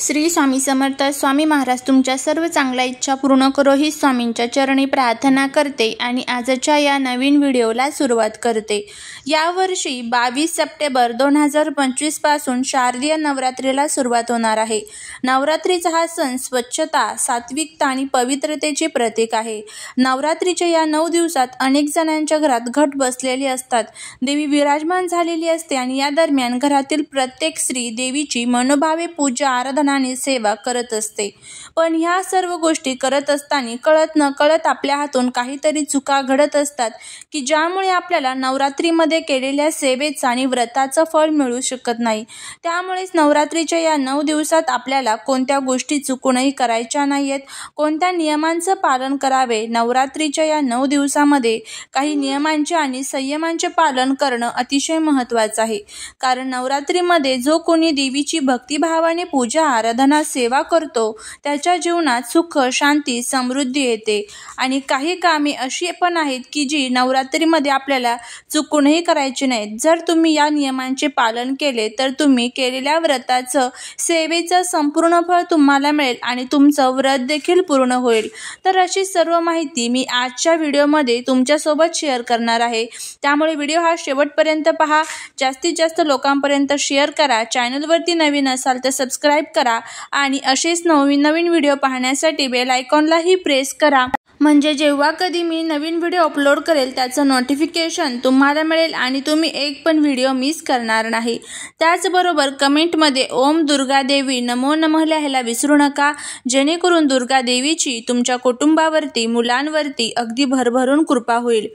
श्री स्वामी समर्थ. स्वामी महाराज तुमच्या सर्व चांगल्या इच्छा पूर्ण करो ही स्वामींच्या चरणी प्रार्थना करते आणि आजच्या या नवीन व्हिडिओला सुरुवात करते. यावर्षी 22 सप्टेंबर 2025 पासून शारदीय नवरात्रीला सुरुवात होणार आहे. नवरात्रीचा हा सण स्वच्छता, सात्विकता आणि पवित्रतेचे प्रतीक आहे. नवरात्रीच्या या 9 दिवसात अनेक जणांच्या घरात घट बसलेली असतात, देवी विराजमान झालेली असते आणि या दरम्यान घरातील प्रत्येक स्त्री देवीची मनोभावे पूजा, आराधना आणि सेवा करत असते. पण ह्या सर्व गोष्टी करत असताना कळत न कळत आपल्या हातून काहीतरी चुका घडत असतात की ज्यामुळे आपल्याला नवरात्रीमध्ये केलेल्या सेवेचं आणि व्रताचं फळ मिळू शकत नाही. त्यामुळेच नवरात्रीच्या या 9 दिवसात आपल्याला कोणत्या गोष्टी चुकूनही करायच्या नाहीत, कोणत्या नियमांचं पालन करावे. नवरात्रीच्या या 9 दिवसामध्ये काही नियमांचे आणि संयमांचे पालन करणं अतिशय महत्त्वाचं आहे. कारण नवरात्रीमध्ये जो कोणी देवीची भक्तिभावाने पूजा, आराधना, सेवा करतो त्याच्या जीवनात सुख, शांती, समृद्धी येते. आणि काही कामे अशी पण आहेत की जी नवरात्रीमध्ये आपल्याला चुकूनही करायची नाहीत. जर तुम्ही या नियमांचे पालन केले तर तुम्ही केलेल्या व्रताचं, सेवेचं संपूर्ण फळ तुम्हाला मिळेल आणि तुमचं व्रत देखील पूर्ण होईल. तर अशी सर्व माहिती मी आजच्या व्हिडिओमध्ये तुमच्यासोबत शेअर करणार आहे. त्यामुळे व्हिडिओ हा शेवटपर्यंत पहा, जास्तीत जास्त लोकांपर्यंत शेअर करा. चॅनलवरती नवीन असाल तर सबस्क्राईब करा आणि असेच नवीन व्हिडिओ पाहण्यासाठी बेल आयकॉनलाही प्रेस करा, म्हणजे जेव्हा कधी मी नवीन व्हिडिओ अपलोड करेल त्याचं नोटिफिकेशन तुम्हाला मिळेल आणि तुम्ही एक पण व्हिडिओ मिस करणार नाही. त्याचबरोबर कमेंटमध्ये ओम दुर्गा देवी नमो नमः लिहायला विसरू नका, जेणेकरून दुर्गा देवीची तुमच्या कुटुंबावरती, मुलांवरती अगदी भरभरून कृपा होईल.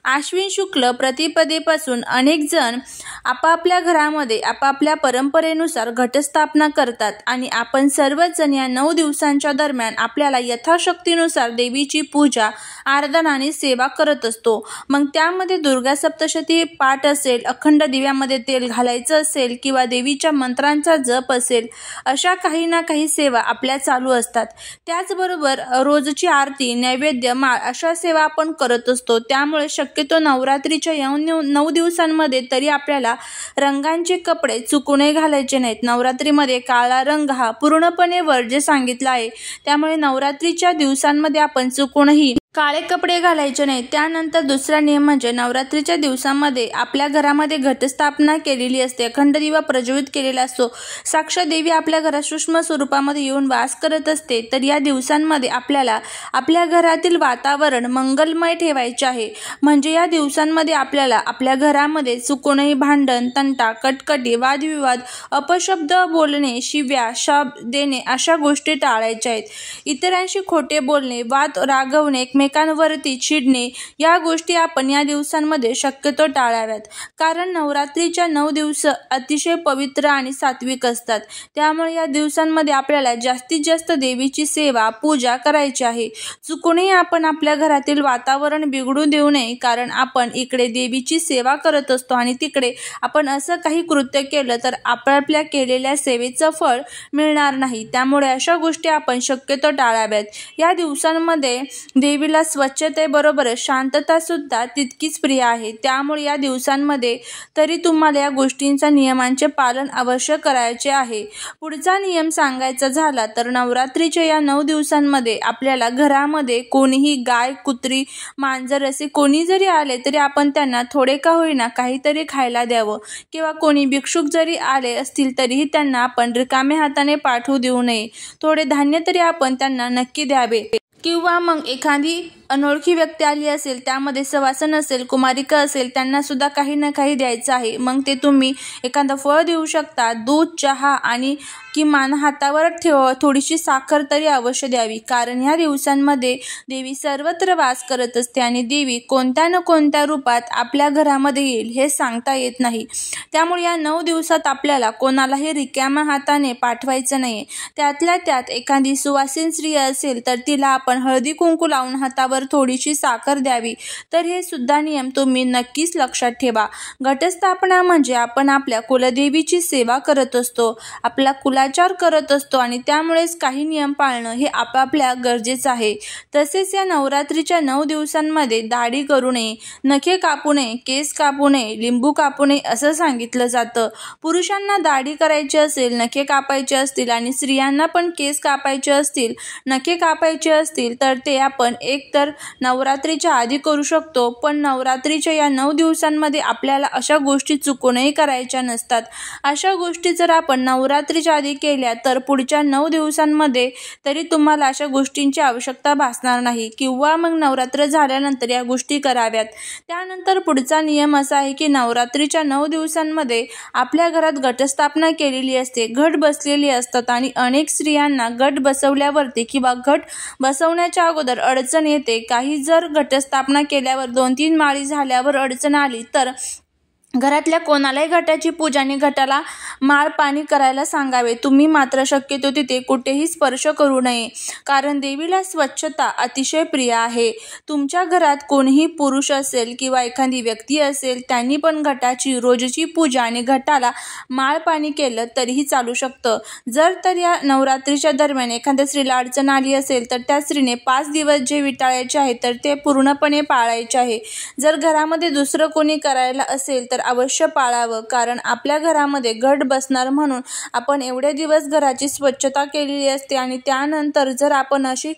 आश्विन शुक्ल प्रतिपदेपासून अनेक जण आपापल्या घरामध्ये आपापल्या परंपरेनुसार घटस्थापना करतात आणि आपण सर्वच जण या 9 दिवसांच्या दरम्यान आपल्याला यथाशक्तीनुसार देवीची पूजा, आराधना आणि सेवा करत असतो. मग त्यामध्ये दुर्गा सप्तशती पाठ असेल, अखंड दिव्यामध्ये तेल घालायचं असेल किंवा देवीच्या मंत्रांचा जप असेल, अशा काही ना काही सेवा आपल्या चालू असतात. त्याचबरोबर रोजची आरती, नैवेद्य, माळ अशा सेवा आपण करत असतो. त्यामुळे शक्यतो नवरात्रीच्या या 9 दिवसांमध्ये तरी आपल्याला रंगांचे कपडे चुकूनही घालायचे नाहीत. नवरात्रीमध्ये काळा रंग हा पूर्णपणे वर्ज्य सांगितला आहे. त्यामुळे नवरात्रीच्या दिवसांमध्ये आपण चुकूनही काळे कपडे घालायचे नाहीत. त्यानंतर दुसरा नियम म्हणजे नवरात्रीच्या दिवसांमध्ये आपल्या घरामध्ये घटस्थापना केलेली असते, अखंड दिवा प्रज्वलित केलेला असतो, साक्षात देवी आपल्या घरात सूक्ष्म स्वरूपामध्ये येऊन वास करत असते. तर या दिवसांमध्ये आपल्याला आपल्या घरातील वातावरण मंगलमय ठेवायचे आहे. म्हणजे या दिवसांमध्ये आपल्याला आपल्या घरामध्ये चुकूनही भांडण, तंटा, कटकटी, वादविवाद, अपशब्द बोलणे, शिव्या, शाप देणे अशा गोष्टी टाळायच्या आहेत. इतरांशी खोटे बोलणे, वाद रागवणे, एकमेकांवरती चिडणे या गोष्टी आपण या दिवसांमध्ये शक्यतो टाळाव्यात. कारण नवरात्रीच्या 9 दिवस अतिशय पवित्र आणि सात्विक असतात. त्यामुळे या दिवसांमध्ये आपल्याला जास्तीत जास्त देवीची सेवा, पूजा करायची आहे. चुकूनही आपण आपल्या घरातील वातावरण बिघडू देऊ नये. कारण आपण इकडे देवीची सेवा करत असतो आणि तिकडे आपण असं काही कृत्य केलं तर आपल्या केलेल्या सेवेचं फळ मिळणार नाही. त्यामुळे अशा गोष्टी आपण शक्यतो टाळाव्यात. या दिवसांमध्ये देवीला स्वच्छतेबरोबरच शांतता सुद्धा तितकीच प्रिय आहे. त्यामुळे या दिवसांमध्ये तरी तुम्हाला या गोष्टींचा, नियमांचे पालन अवश्य करायचे आहे. पुढचा नियम सांगायचा झाला तर नवरात्रीच्या या 9 दिवसांमध्ये आपल्याला घरामध्ये कोणीही गाय, कुत्री, मांजर असे कोणी जरी आले तरी आपण त्यांना थोडे का होईना काहीतरी खायला द्यावं. किंवा कोणी भिक्षुक जरी आले असतील तरीही त्यांना आपण रिकाम्या हाताने पाठवू देऊ नये. थोडे धान्य तरी आपण त्यांना नक्की द्यावे. किंवा मग एखादी अनोळखी व्यक्ती आली असेल, त्यामध्ये सवासन असेल, कुमारिका असेल, त्यांना सुद्धा काही ना काही द्यायचं आहे. मग ते तुम्ही एखादं फळ देऊ शकता, दूध, चहा आणि किमान हातावर थोडीशी साखर तरी अवश्य द्यावी. कारण ह्या दिवसांमध्ये देवी सर्वत्र वास करत असते आणि देवी कोणत्या न कोणत्या रूपात आपल्या घरामध्ये येईल हे सांगता येत नाही. त्यामुळे या 9 दिवसात आपल्याला कोणालाही रिकाम्या हाताने पाठवायचं नाही. त्यातल्या त्यात एखादी सुवासिन स्त्री असेल तर तिला आपण हळदी कुंकू लावून हातावर घटावर थोडीशी साखर द्यावी. तर हे सुद्धा नियम तुम्ही नक्कीच लक्षात ठेवा. घटस्थापना म्हणजे आपण आपल्या कुलदेवीची सेवा करत असतो, आपला कुलाचार करत असतो आणि त्यामुळेच काही नियम पाळणं हे आपापल्या गरजेचं आहे. तसेच या नवरात्रीच्या 9 दिवसांमध्ये दाढी करू नये, नखे कापू नये, केस कापू नये, लिंबू कापू नये असं सांगितलं जातं. पुरुषांना दाढी करायची असेल, नखे कापायचे असतील आणि स्त्रियांना पण केस कापायचे असतील, नखे कापायचे असतील तर ते आपण एकतर नवरात्रीच्या आधी करू शकतो, पण नवरात्रीच्या या 9 दिवसांमध्ये आपल्याला अशा गोष्टी चुकूनही करायच्या नसतात. अशा गोष्टी जर आपण नवरात्रीच्या आधी केल्या तर पुढच्या 9 दिवसांमध्ये तरी तुम्हाला अशा गोष्टींची आवश्यकता भासणार नाही किंवा मग नवरात्र झाल्यानंतर या गोष्टी कराव्यात. त्यानंतर पुढचा नियम असा आहे की नवरात्रीच्या 9 दिवसांमध्ये आपल्या घरात घटस्थापना केलेली असते, घट बसलेली असतात आणि अनेक स्त्रियांना घट बसवल्यावरती किंवा घट बसवण्याच्या अगोदर अडचण येते. काही जर घटस्थापना केल्यावर 2-3 माळी झाल्यावर अडचण आली तर घरातल्या कोणालाही घटाची पूजा आणि घटाला माळ पाणी करायला सांगावे. तुम्ही मात्र शक्यतो तिथे कुठेही स्पर्श करू नये, कारण देवीला स्वच्छता अतिशय प्रिय आहे. तुमच्या घरात कोणीही पुरुष असेल किंवा एखादी व्यक्ती असेल त्यांनी पण घटाची रोजची पूजा आणि घटाला माळ पाणी केलं तरीही चालू शकतं. जर तर या नवरात्रीच्या दरम्यान एखाद्या स्त्रीला अडचण आली असेल तर त्या स्त्रीने 5 दिवस जे विटाळायचे आहे तर ते पूर्णपणे पाळायचे आहे. जर घरामध्ये दुसरं कोणी करायला असेल तर अवश्य पाळावं, कारण आपल्या घरामध्ये घट बसणार म्हणून आपण एवढे दिवस घराची स्वच्छता केलेली असते आणि त्यानंतर जर आपण अशी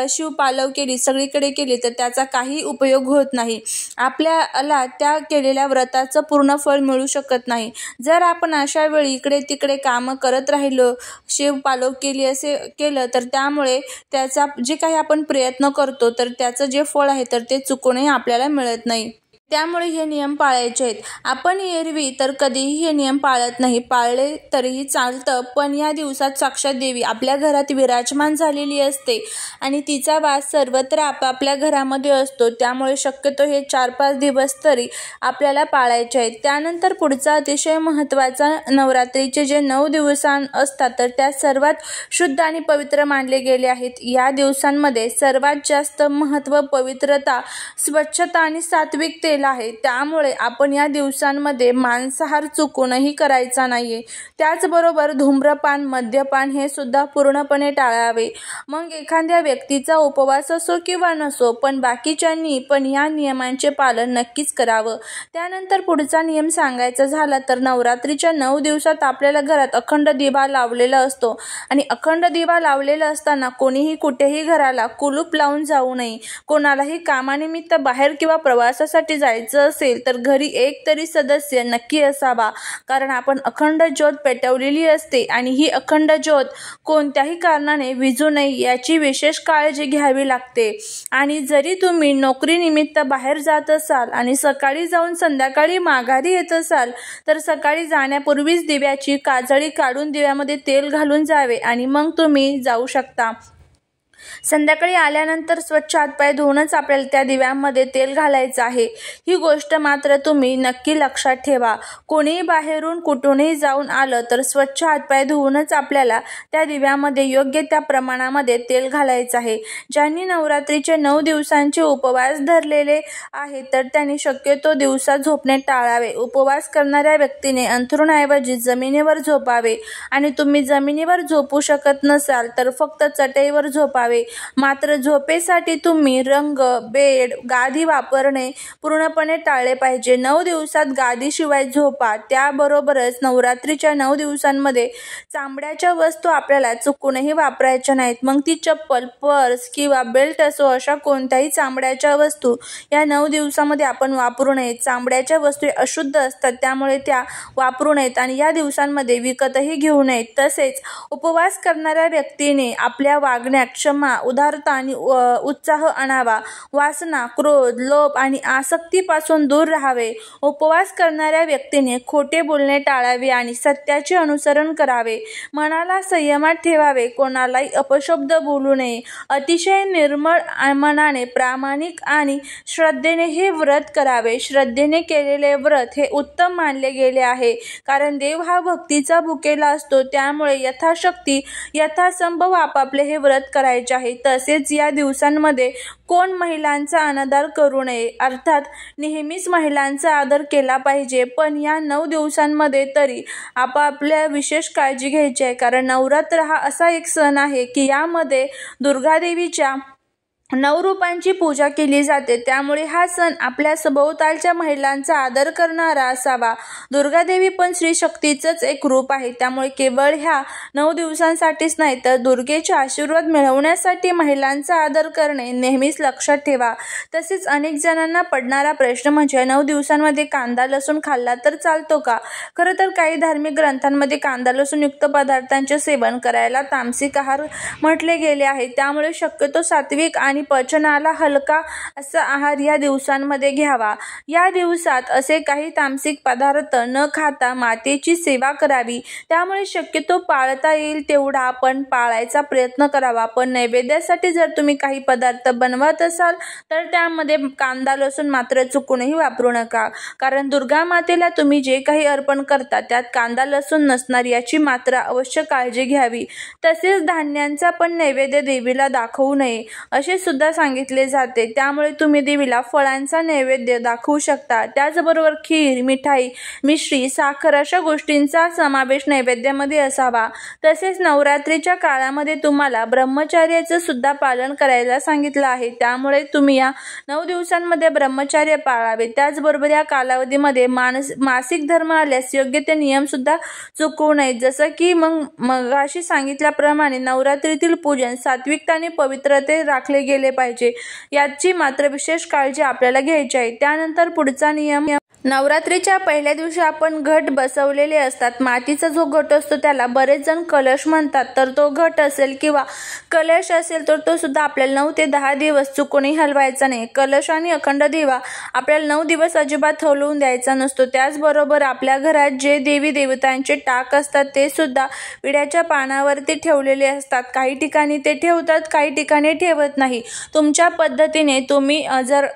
शिवपालव केली, सगळीकडे केली तर त्याचा काही उपयोग होत नाही. आपल्याला त्या केलेल्या व्रताचं पूर्ण फळ मिळू शकत नाही. जर आपण अशा वेळी इकडे तिकडे कामं करत राहिलो, शिवपालव केली असे केलं तर त्यामुळे त्याचा जे काही आपण प्रयत्न करतो तर त्याचं जे फळ आहे तर ते चुकूनही आपल्याला मिळत नाही. त्यामुळे हे नियम पाळायचे आहेत. आपण एरवी तर कधीही हे नियम पाळत नाही, पाळले तरीही चालतं, पण या दिवसात साक्षात देवी आपल्या घरात विराजमान झालेली असते आणि तिचा वास सर्वत्र आपापल्या घरामध्ये असतो. त्यामुळे शक्यतो हे 4-5 दिवस तरी आपल्याला पाळायचे आहेत. त्यानंतर पुढचा अतिशय महत्त्वाचा नवरात्रीचे जे 9 दिवस असतात तर त्या सर्वात शुद्ध आणि पवित्र मानले गेले आहेत. या दिवसांमध्ये सर्वात जास्त महत्त्व, पवित्रता, स्वच्छता आणि सात्विकते आहे. त्यामुळे आपण या दिवसांमध्ये मांसाहार चुकूनही करायचा नाहीये. त्याचबरोबर धूम्रपान, मद्यपान हे सुद्धा पूर्णपणे टाळावे. मग एखाद्या व्यक्तीचा उपवास असो किंवा नसो, पण बाकीच्यांनी पण या नियमांचे पालन नक्कीच करावं. त्यानंतर पुढचा नियम सांगायचा झाला तर नवरात्रीच्या 9 दिवसात आपल्याला घरात अखंड दिवा लावलेला असतो आणि अखंड दिवा लावलेला असताना कोणीही कुठेही घराला कुलूप लावून जाऊ नये. कोणालाही कामानिमित्त बाहेर किंवा प्रवासासाठी जायचं असेल तर घरी एक तरी सदस्य नक्की असावा, कारण आपण अखंड ज्योत पेटवलेली असते आणि ही अखंड ज्योत कोणत्याही कारणाने विझू नये याची विशेष काळजी घ्यावी लागते. आणि जरी तुम्ही नोकरीनिमित्त बाहेर जात असाल आणि सकाळी जाऊन संध्याकाळी माघारी येत असाल तर सकाळी जाण्यापूर्वीच दिव्याची काजळी काढून दिव्यामध्ये तेल घालून जावे आणि मग तुम्ही जाऊ शकता. संध्याकाळी आल्यानंतर स्वच्छ हातपाय धुवूनच आपल्याला त्या दिव्यामध्ये तेल घालायचं आहे. ही गोष्ट मात्र तुम्ही नक्की लक्षात ठेवा. कोणीही बाहेरून कुठूनही जाऊन आलं तर स्वच्छ हातपाय धुवूनच आपल्याला त्या दिव्यामध्ये योग्य त्या प्रमाणामध्ये तेल घालायचं आहे. ज्यांनी नवरात्रीचे 9 दिवसांचे उपवास धरलेले आहेत तर त्यांनी शक्यतो दिवसा झोपणे टाळावे. उपवास करणाऱ्या व्यक्तीने अंथरुणाऐवजी जमिनीवर झोपावे आणि तुम्ही जमिनीवर झोपू शकत नसाल तर फक्त चटईवर झोपावे. मात्र झोपेसाठी तुम्ही रंग, बेड, गादी वापरणे पूर्णपणे टाळले पाहिजे. 9 दिवसात गादीशिवाय झोपा. त्याबरोबरच नवरात्रीच्या 9 दिवसांमध्ये चामड्याच्या वस्तू आपल्याला चुकूनही वापरायच्या नाहीत. मग ती चप्पल, पर्स किंवा बेल्ट असो, अशा कोणत्याही चामड्याच्या वस्तू या 9 दिवसामध्ये आपण वापरू नयेत. चामड्याच्या वस्तू अशुद्ध असतात, त्यामुळे त्या वापरू नयेत आणि या दिवसांमध्ये विकतही घेऊ नयेत. तसेच उपवास करणाऱ्या व्यक्तीने आपल्या वागण्यात क्षमा, उदारता आणि उत्साह आणावा. वासना, क्रोध, लोभ आणि आसक्तीपासून दूर राहावे. उपवास करणाऱ्या व्यक्तीने खोटे बोलणे टाळावे आणि सत्याचे अनुसरण करावे. मनाला संयमात ठेवावे. कोणालाही अपशब्द बोलू नये. अतिशय निर्मळ मनाने, प्रामाणिक आणि श्रद्धेने हे व्रत करावे. श्रद्धेने केलेले व्रत हे उत्तम मानले गेले आहे, कारण देव हा भक्तीचा भुकेला असतो. त्यामुळे यथाशक्ती, यथासंभव आपापले हे व्रत करायचे करायचे आहे। तसेच या दिवसांमध्ये कोण महिलांचा अनादर करू नये, अर्थात नेहमीच महिलांचा आदर केला पाहिजे, पण या 9 दिवसांमध्ये तरी आपापल्या विशेष काळजी घ्यायची आहे। कारण नवरात्र हा असा एक सण आहे की यामध्ये दुर्गा देवीच्या 9 रूपांची पूजा केली जाते, त्यामुळे हा सण आपल्या सभोवतालच्या महिलांचा आदर करणारा असावा। दुर्गा देवी पण श्री शक्तीचंच एक रूप आहे, त्यामुळे केवळ ह्या 9 दिवसांसाठीच नाही तर दुर्गेचे आशीर्वाद मिळवण्यासाठी महिलांचा आदर करणे नेहमीच लक्षात ठेवा। तसेच अनेक जणांना पडणारा प्रश्न म्हणजे 9 दिवसांमध्ये कांदा लसूण खाल्ला तर चालतो का? खरं तर काही धार्मिक ग्रंथांमध्ये कांदा लसूण युक्त पदार्थांचे सेवन करायला तामसिक आहार म्हटले गेले आहे, त्यामुळे शक्यतो सात्विक आणि पचनाला हलका असा आहार या दिवसांमध्ये घ्यावा। या दिवसात असे काही तामसिक पदार्थ न खाता मातेची सेवा करावी, त्यामुळे शक्यतो पाळता येईल तेवढा आपण पाळायचा प्रयत्न करावा। पण नैवेद्यासाठी जर तुम्ही काही पदार्थ बनवत असाल तर त्यामध्ये कांदा लसूण मात्र चुकूनही वापरू नका, कारण दुर्गा मातेला तुम्ही जे काही अर्पण करता त्यात कांदा लसूण नसणार याची मात्र अवश्य काळजी घ्यावी। तसेच धान्यांचा पण नैवेद्य देवीला दाखवू नये असे सुद्धा सांगितले जाते, त्यामुळे तुम्ही देवीला फळांचा नैवेद्य दाखवू शकता। त्याचबरोबर खीर, मिठाई, मिश्री, साखर अशा गोष्टींचा समावेश नैवेद्यामध्ये असावा। तसेच नवरात्रीच्या काळामध्ये तुम्हाला ब्रह्मचर्याचं सुद्धा पालन करायला सांगितलं आहे, त्यामुळे तुम्ही या 9 दिवसांमध्ये ब्रह्मचर्य पाळावे। त्याचबरोबर या कालावधीमध्ये मासिक धर्म आल्यास योग्य ते नियम सुद्धा चुकवू नये, जसं की मगाशी सांगितल्याप्रमाणे नवरात्रीतील पूजन सात्विकताने पवित्रते राखले गेले पाहिजे, याची मात्र विशेष काळजी आपल्याला घ्यायची आहे। त्यानंतर पुढचा नियम, नवरात्रीच्या पहिल्या दिवशी आपण घट बसवलेले असतात। मातीचा जो घट असतो त्याला बरेच जण कलश म्हणतात, तर तो घट असेल किंवा कलश असेल तर तो सुद्धा आपल्याला 9 ते 10 दिवस चुकूनही हलवायचा नाही। कलश आणि अखंड दिवा आपल्याला 9 दिवस अजिबात हलवून द्यायचा नसतो। त्याचबरोबर आपल्या घरात जे देवी देवतांचे टाक असतात ते सुद्धा विड्याच्या पानावरती ठेवलेले असतात। काही ठिकाणी ते ठेवतात, काही ठिकाणी ठेवत नाही। तुमच्या पद्धतीने तुम्ही जर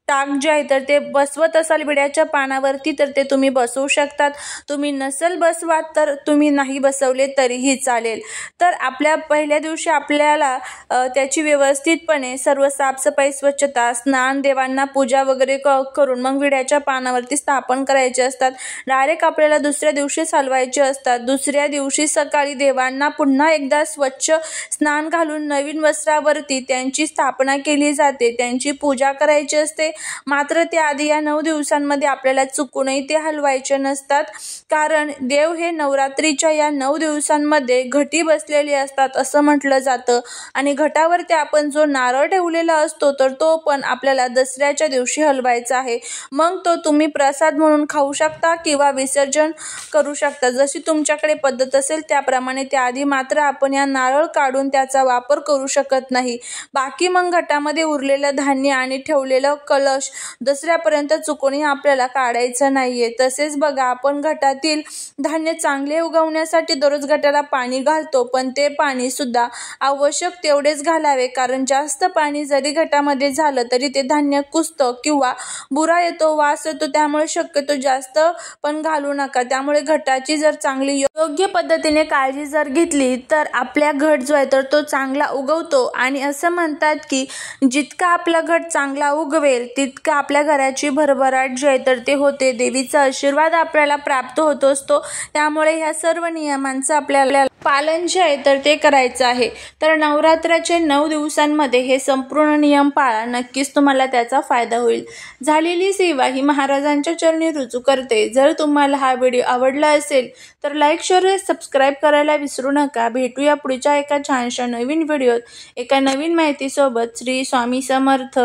टाक जे आहे तर ते बसवत असाल विड्याच्या पानावरती तर ते तुम्ही बसवू शकतात, तुम्ही नसेल बसवात तर तुम्ही नाही बसवले तरीही चालेल। तर आपल्या पहिल्या दिवशी आपल्याला त्याची व्यवस्थितपणे सर्व साफसफाई, स्वच्छता, स्नान, देवांना पूजा वगैरे करून मग विड्याच्या पानावरती स्थापन करायचे असतात। डायरेक्ट आपल्याला दुसऱ्या दिवशी हलवायचे असतात। दुसऱ्या दिवशी सकाळी देवांना पुन्हा एकदा स्वच्छ स्नान घालून नवीन वस्त्रावरती त्यांची स्थापना केली जाते, त्यांची पूजा करायची असते। मात्र त्याआधी या 9 दिवसांमध्ये आपल्याला चुकूनही ते हलवायचे नसतात, कारण देव हे नवरात्रीच्या या 9 दिवसांमध्ये घटी बसलेले असतात असं म्हटलं जातं। आणि घटावरती आपण जो नारळ ठेवलेला असतो तर तो पण आपल्याला दसऱ्याच्या दिवशी हलवायचा आहे। मग तो तुम्ही प्रसाद म्हणून खाऊ शकता किंवा विसर्जन करू शकता, जशी तुमच्याकडे पद्धत असेल त्याप्रमाणे। त्याआधी मात्र आपण या नारळ काढून त्याचा वापर करू शकत नाही। बाकी मग घटामध्ये उरलेलं धान्य आणि ठेवलेलं कलश दसऱ्यापर्यंत चुकूनही आपल्याला काढायचं नाहीये। तसेच बघा, आपण घटातील धान्य चांगले उगवण्यासाठी दररोज घटाला पाणी घालतो, पण ते पाणी सुद्धा आवश्यक तेवढेच घालावे, कारण जास्त पाणी जरी घटामध्ये झालं तरी ते धान्य कुजतं किंवा बुरा येतो, वास येतो, त्यामुळे शक्यतो जास्त पण घालू नका। त्यामुळे घटाची जर चांगली योग्य पद्धतीने काळजी जर घेतली तर आपल्या घट जो आहे तर तो चांगला उगवतो। आणि असं म्हणतात की जितका आपला घट चांगला उगवेल तितका आपल्या घराची भरभराट जी आहे तर ते होते, देवीचा आशीर्वाद आपल्याला प्राप्त होत असतो। त्यामुळे ह्या सर्व नियमांचं आपल्याला पालन जे आहे तर ते करायचं आहे। तर नवरात्राचे 9 दिवसांमध्ये हे संपूर्ण नियम पाळा, नक्कीच तुम्हाला त्याचा फायदा होईल। झालेली सेवा ही महाराजांच्या चरणी रुजू करते। जर तुम्हाला हा व्हिडिओ आवडला असेल तर लाईक, शेअर, सबस्क्राईब करायला विसरू नका। भेटूया पुढच्या एका छानशा नवीन व्हिडिओत एका नवीन माहितीसोबत। श्री स्वामी समर्थ।